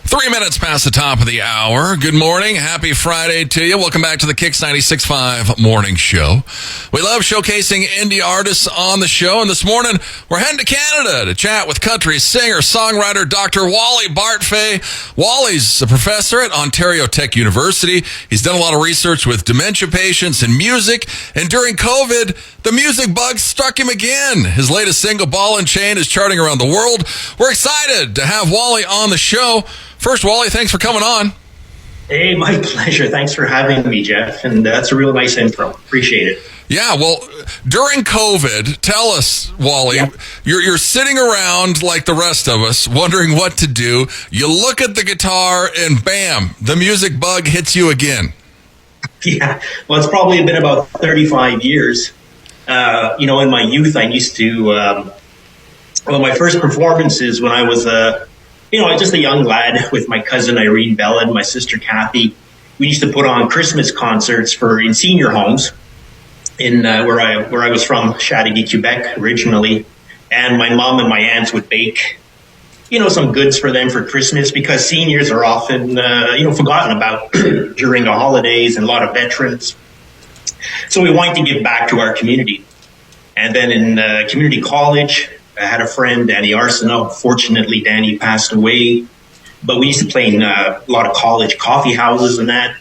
3 minutes past the top of the hour. Good morning. Happy Friday to you. Welcome back to the KIX 96.5 Morning Show. We love showcasing indie artists on the show, and this morning we're heading to Canada to chat with country singer, songwriter Dr. Wally Bartfay. Wally's a professor at Ontario Tech University. He's done a lot of research with dementia patients and music, and during COVID, the music bug struck him again. His latest single, Ball and Chain, is charting around the world. We're excited to have Wally on the show. First, Wally, thanks for coming on. Hey, my pleasure. Thanks for having me, Jeff. And that's a real nice intro. Appreciate it. Yeah, well, during COVID, tell us, Wally, you're sitting around like the rest of us, wondering what to do. You look at the guitar and bam, the music bug hits you again. Yeah, well, it's probably been about 35 years. In my youth, I used to, my first performances when I was just a young lad with my cousin Irene Bella and my sister Kathy. We used to put on Christmas concerts in senior homes in where I was from, Chateauguay, Quebec originally. And my mom and my aunts would bake, some goods for them for Christmas because seniors are often, forgotten about during the holidays, and a lot of veterans. So we wanted to give back to our community. And then in community college, I had a friend, Danny Arsenault. Fortunately, Danny passed away. But we used to play in a lot of college coffee houses and that.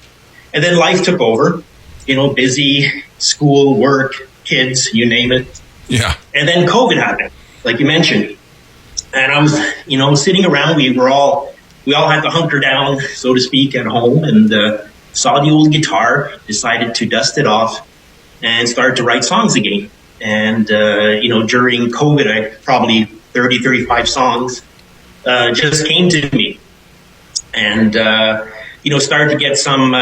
And then life took over, busy, school, work, kids, you name it. Yeah. And then COVID happened, like you mentioned. And I was, sitting around. We all had to hunker down, so to speak, at home, and saw the old guitar, decided to dust it off, and started to write songs again. And, during COVID, I probably 30, 35 songs just came to me. And, started to get some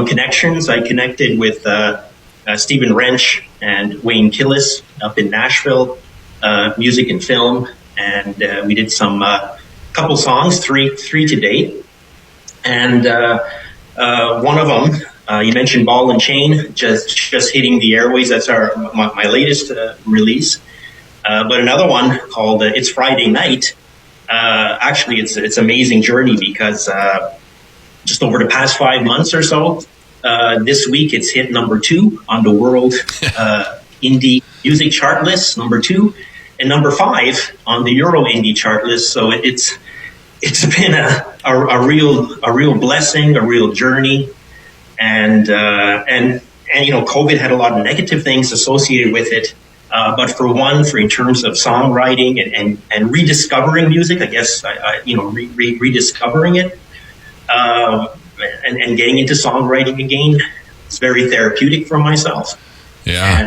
connections. I connected with Stephen Wrench and Wayne Killis up in Nashville, music and film. And we did some couple songs, three to date. And one of them, you mentioned Ball and Chain, just hitting the airways. That's my latest release. But another one called It's Friday Night. Actually, it's an amazing journey because just over the past 5 months or so, this week it's hit number 2 on the world indie music chart list, number 2, and number 5 on the Euro indie chart list. So it's been a real blessing, a real journey. And COVID had a lot of negative things associated with it. But for in terms of songwriting and rediscovering music, I guess, rediscovering it, and getting into songwriting again, it's very therapeutic for myself. Yeah.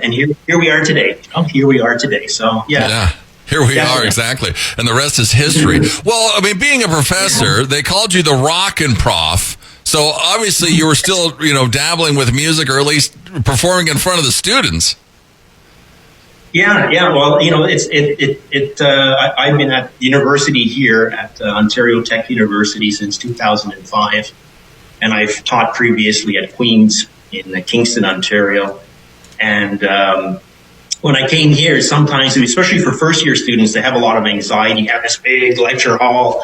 And here we are today. Here we are today. So, yeah. Yeah. Here we are, exactly. And the rest is history. Well, I mean, being a professor, they called you the rockin' prof. So obviously you were still, dabbling with music, or at least performing in front of the students. Yeah. Well, I've been at university here at Ontario Tech University since 2005, and I've taught previously at Queen's in Kingston, Ontario. And when I came here, sometimes, especially for first-year students, they have a lot of anxiety. You have this big lecture hall.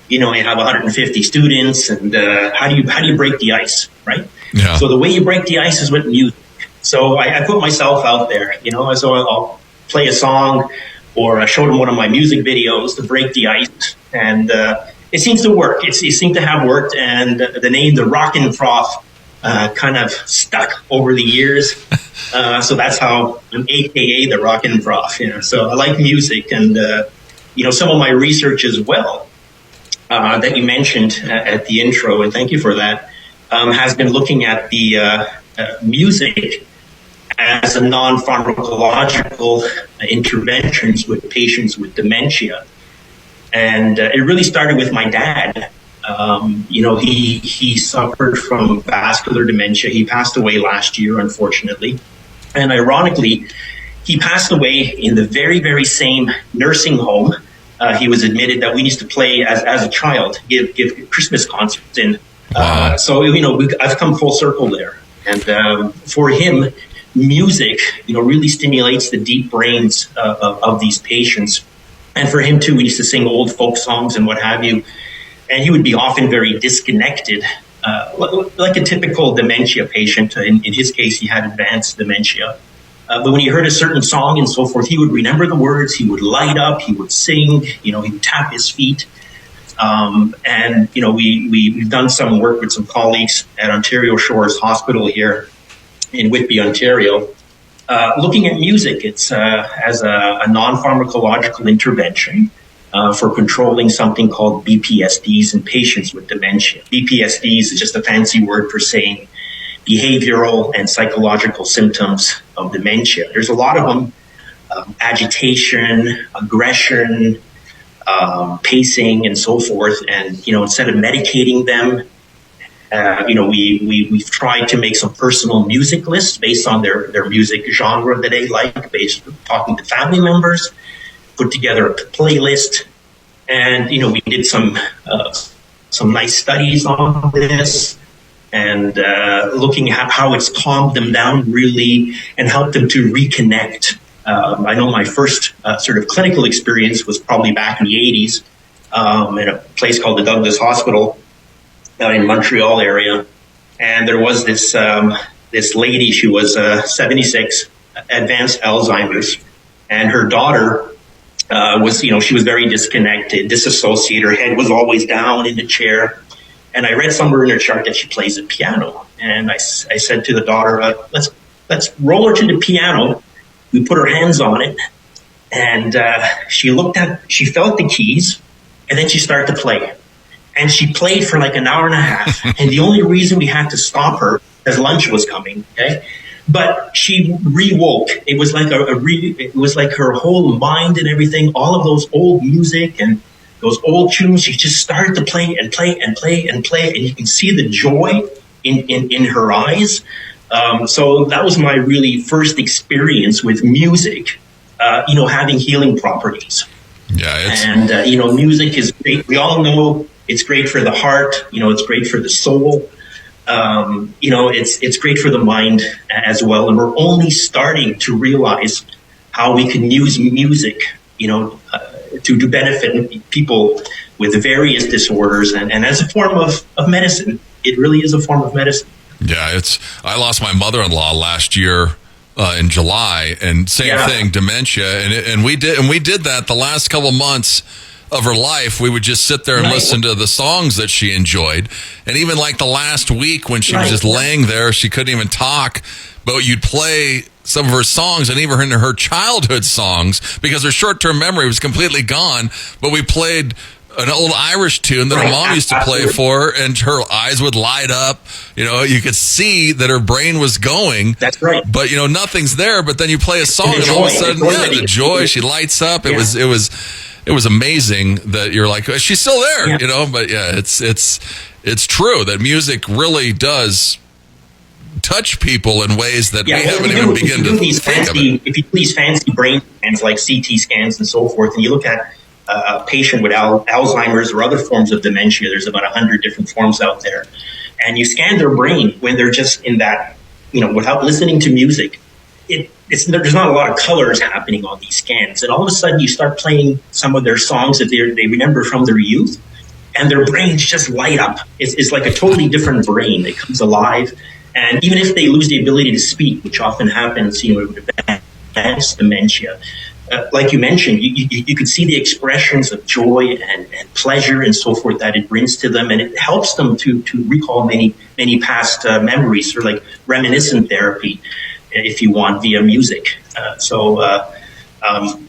You have 150 students, and how do you break the ice, right? Yeah. So the way you break the ice is with music. So I put myself out there, so I'll play a song, or I showed them one of my music videos to break the ice, and it seems to work. It seemed to have worked, and the name, the Rockin' Prof, kind of stuck over the years. So that's how I'm AKA the Rockin' Prof. So I like music, and some of my research as well that you mentioned at the intro, and thank you for that, has been looking at the music as a non-pharmacological interventions with patients with dementia. And it really started with my dad. He suffered from vascular dementia. He passed away last year, unfortunately. And ironically, he passed away in the very, very same nursing home he was admitted that we used to play as a child, give Christmas concerts in. So, I've come full circle there. And for him, music, really stimulates the deep brains of these patients. And for him too, we used to sing old folk songs and what have you. and he would be often very disconnected, like a typical dementia patient. In his case, he had advanced dementia. But when he heard a certain song and so forth, he would remember the words, he would light up, he would sing, he would tap his feet. And, we've done some work with some colleagues at Ontario Shores Hospital here in Whitby, Ontario, looking at music. It's as a non-pharmacological intervention for controlling something called BPSDs in patients with dementia. BPSDs is just a fancy word for saying behavioral and psychological symptoms of dementia. There's a lot of them: agitation, aggression, pacing, and so forth. And instead of medicating them, we've tried to make some personal music lists based on their music genre that they like, based on talking to family members, put together a playlist, and we did some nice studies on this, and looking at how it's calmed them down really and helped them to reconnect. I know my first sort of clinical experience was probably back in the 80s at a place called the Douglas Hospital in Montreal area. And there was this lady. She was 76, advanced Alzheimer's, and her daughter was, she was very disconnected, disassociated. Her head was always down in the chair. And I read somewhere in her chart that she plays the piano. And I said to the daughter, let's roll her to the piano. We put her hands on it, and she felt the keys, and then she started to play. And she played for like an hour and a half. And the only reason we had to stop her, because lunch was coming, okay? But she rewoke. It was like it was like her whole mind and everything, all of those old music and those old tunes. She just started to play and play and play and play, and you can see the joy in her eyes. So that was my really first experience with music, having healing properties. Yeah, music is great. We all know it's great for the heart. It's great for the soul. It's great for the mind as well. And we're only starting to realize how we can use music, to benefit people with various disorders. And as a form of medicine, it really is a form of medicine. Yeah, I lost my mother-in-law last year in July, and same thing, dementia, and we did that the last couple months of her life. We would just sit there and listen to the songs that she enjoyed, and even like the last week when she was just laying there, she couldn't even talk, but you'd play some of her songs and even her childhood songs because her short-term memory was completely gone, but we played an old Irish tune that her mom used to play for her, and her eyes would light up. You could see that her brain was going. That's right. But nothing's there. But then you play a song, and all of a sudden, the joy. She lights up. It was amazing that you're like, she's still there. But yeah, it's true that music really does touch people in ways that we haven't even begun to think of it. If you do these fancy brain scans like CT scans and so forth, and you look at a patient with Alzheimer's or other forms of dementia, there's about 100 different forms out there, and you scan their brain when they're just in that, without listening to music. There's not a lot of colors happening on these scans, and all of a sudden you start playing some of their songs that they remember from their youth, and their brains just light up. It's like a totally different brain. It comes alive, and even if they lose the ability to speak, which often happens, with advanced dementia, like you mentioned, you could see the expressions of joy and pleasure and so forth that it brings to them, and it helps them to recall many past memories, or like reminiscent therapy, if you want, via music. I'm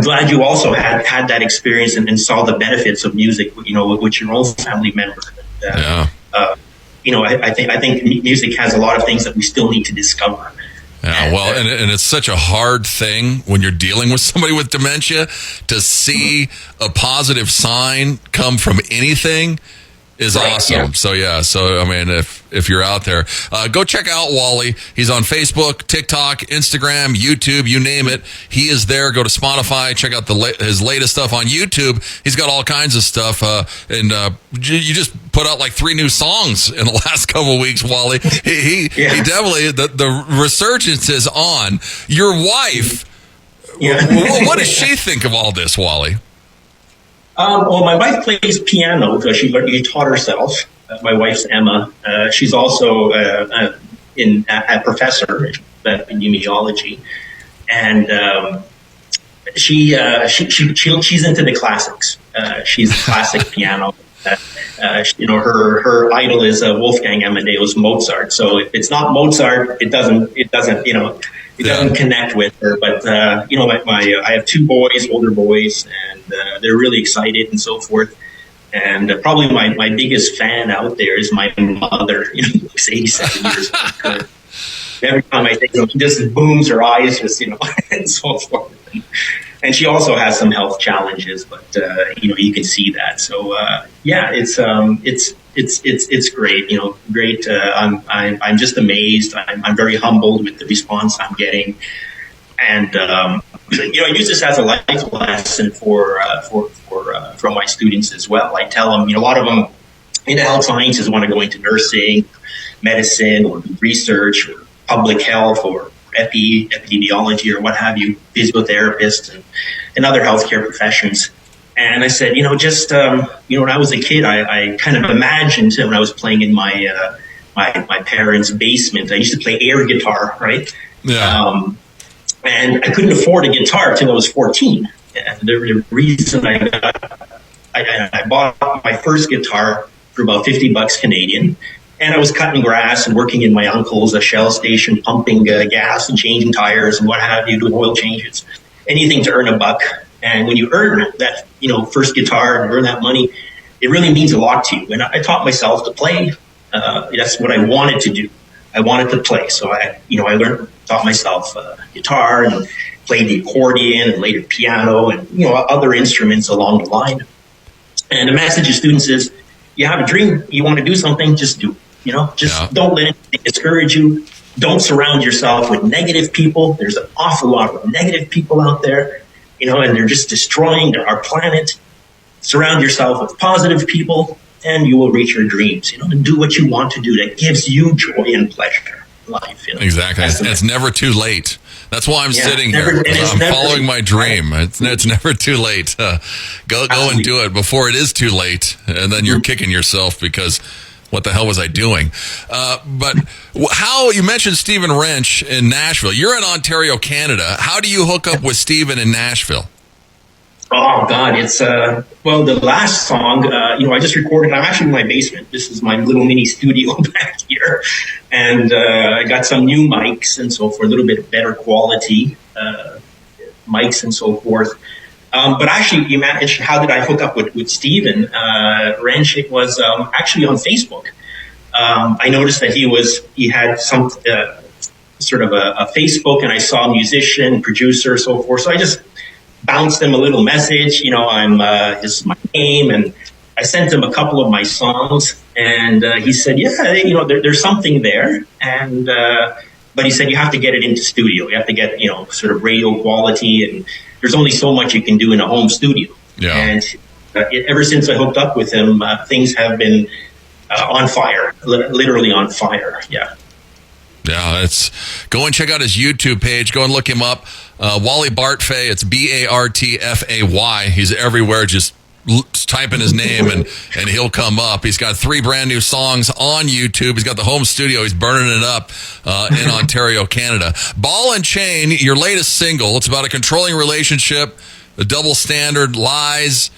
glad you also had that experience and saw the benefits of music, with your own family member. I think music has a lot of things that we still need to discover. Yeah, well, and it's such a hard thing when you're dealing with somebody with dementia to see a positive sign come from anything is awesome. Yeah. So I mean, if you're out there, go check out Wally. He's on Facebook, TikTok, Instagram, YouTube, you name it. He is there. Go to Spotify, check out his latest stuff on YouTube. He's got all kinds of stuff. And you just put out like 3 new songs in the last couple of weeks, Wally. He definitely, the resurgence is on. Your wife, what does she think of all this, Wally? Well, my wife plays piano because she taught herself. My wife's Emma. She's also a professor in epidemiology, and she's into the classics. She's a classic piano. Her idol is Wolfgang Amadeus Mozart. So if it's not Mozart, it doesn't doesn't connect with her. But I have two boys, older boys, and they're really excited and so forth. And probably my biggest fan out there is my mother. She's 87 years old. Every time I say something, just booms her eyes, and so forth. And she also has some health challenges, but you can see that. So it's great. Great. I'm just amazed. I'm very humbled with the response I'm getting, and I use this as a life lesson for my students as well. I tell them, a lot of them in health sciences want to go into nursing, medicine, or research, or public health, or epidemiology, or what have you, physiotherapists and other healthcare professions. And I said, when I was a kid, I kind of imagined when I was playing in my parents' basement, I used to play air guitar, right? Yeah. And I couldn't afford a guitar until I was 14. And the reason I bought my first guitar for about $50 Canadian. And I was cutting grass and working in my uncle's Shell station, pumping gas and changing tires and what have you, doing oil changes, anything to earn a buck. And when you earn that, first guitar and earn that money, it really means a lot to you. And I taught myself to play. That's what I wanted to do. I wanted to play. So I taught myself guitar and played the accordion and later piano and, other instruments along the line. And the message to students is, you have a dream, you want to do something, just do it. Don't let anything discourage you. Don't surround yourself with negative people. There's an awful lot of negative people out there, and they're just destroying our planet. Surround yourself with positive people, and you will reach your dreams, and do what you want to do that gives you joy and pleasure in life. Exactly. It's never too late. That's why I'm sitting here. I'm following my dream. It's never too late. Go and do it before it is too late, and then you're kicking yourself because what the hell was I doing? But how, you mentioned Stephen Wrench in Nashville. You're in Ontario, Canada. How do you hook up with Stephen in Nashville? Oh, God, it's, the last song, I just recorded, I'm actually in my basement. This is my little mini studio back here. And I got some new mics and so for a little bit better quality mics and so forth. But actually, you mentioned how did I hook up with Stephen Wrench? It was actually on Facebook. I noticed that he had some sort of a Facebook, and I saw a musician, producer, so forth. So I just bounced him a little message. This is my name, and I sent him a couple of my songs, and he said, there's something there, and but he said you have to get it into studio. You have to get sort of radio quality, and there's only so much you can do in a home studio. Yeah. And ever since I hooked up with him, things have been on fire, literally on fire. Yeah. Yeah, go and check out his YouTube page. Go and look him up. Wally Bartfay. It's Bartfay. He's everywhere. Just type in his name and he'll come up. He's got 3 brand new songs on YouTube. He's got the home studio. He's burning it up in Ontario, Canada. Ball and Chain, your latest single. It's about a controlling relationship, the double standard, lies.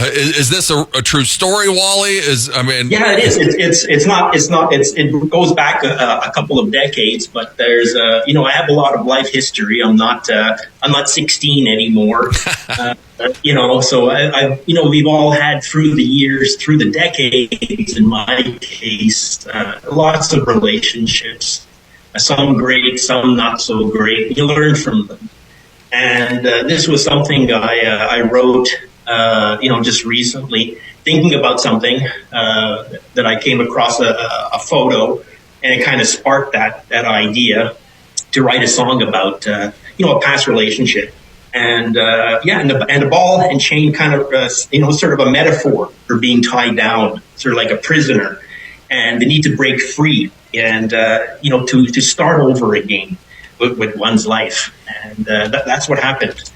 Is this a true story, Wally? Yeah, it is. It goes back a couple of decades, but there's I have a lot of life history. I'm not 16 anymore. So we've all had through the years, through the decades, in my case, lots of relationships. Some great, some not so great. You learn from them, and this was something I wrote. Just recently, thinking about something that I came across a photo, and it kind of sparked that idea to write a song about a past relationship, and the ball and chain kind of sort of a metaphor for being tied down, sort of like a prisoner, and the need to break free and to start over again with one's life, and that's what happened.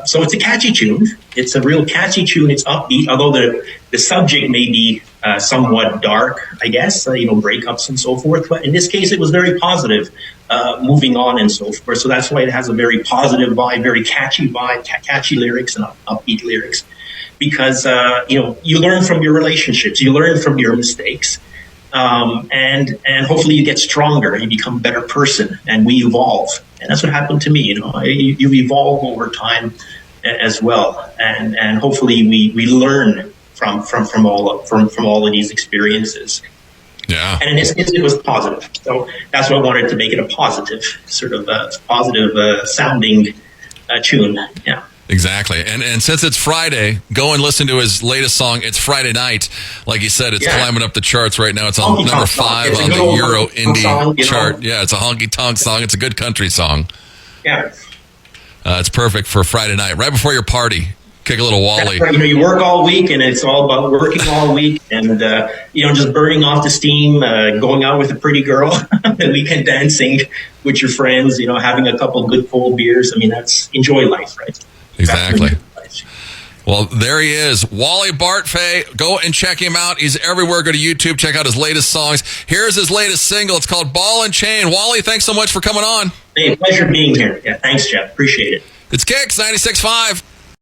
So it's a catchy tune. It's a real catchy tune. It's upbeat, although the subject may be somewhat dark, I guess, breakups and so forth. But in this case, it was very positive, moving on and so forth. So that's why it has a very positive vibe, very catchy vibe, catchy lyrics and upbeat lyrics. Because, you learn from your relationships, you learn from your mistakes. And hopefully you get stronger, you become a better person, and we evolve. And that's what happened to me. You evolve over time as well, and hopefully we learn from all of these experiences. Yeah. And in this case, it was positive. So that's why I wanted to make it a positive sort of positive sounding tune. Yeah. Exactly. And since it's Friday, go and listen to his latest song. It's Friday Night. Like you said, it's climbing up the charts right now. It's on number 5 on the Euro Indie chart. Yeah, it's a honky-tonk song. It's a good country song. Yeah. It's perfect for Friday night, right before your party. Kick a little Wally. Right. You work all week, and it's all about working all week, and just burning off the steam, going out with a pretty girl, the weekend dancing with your friends, having a couple of good cold beers. I mean, that's enjoy life, right? Exactly. Well, there he is, Wally Bartfay. Go and check him out. He's everywhere. Go to YouTube. Check out his latest songs. Here's his latest single. It's called Ball and Chain. Wally, thanks so much for coming on. Hey, pleasure being here. Yeah, thanks, Jeff. Appreciate it. It's KIX 96.5.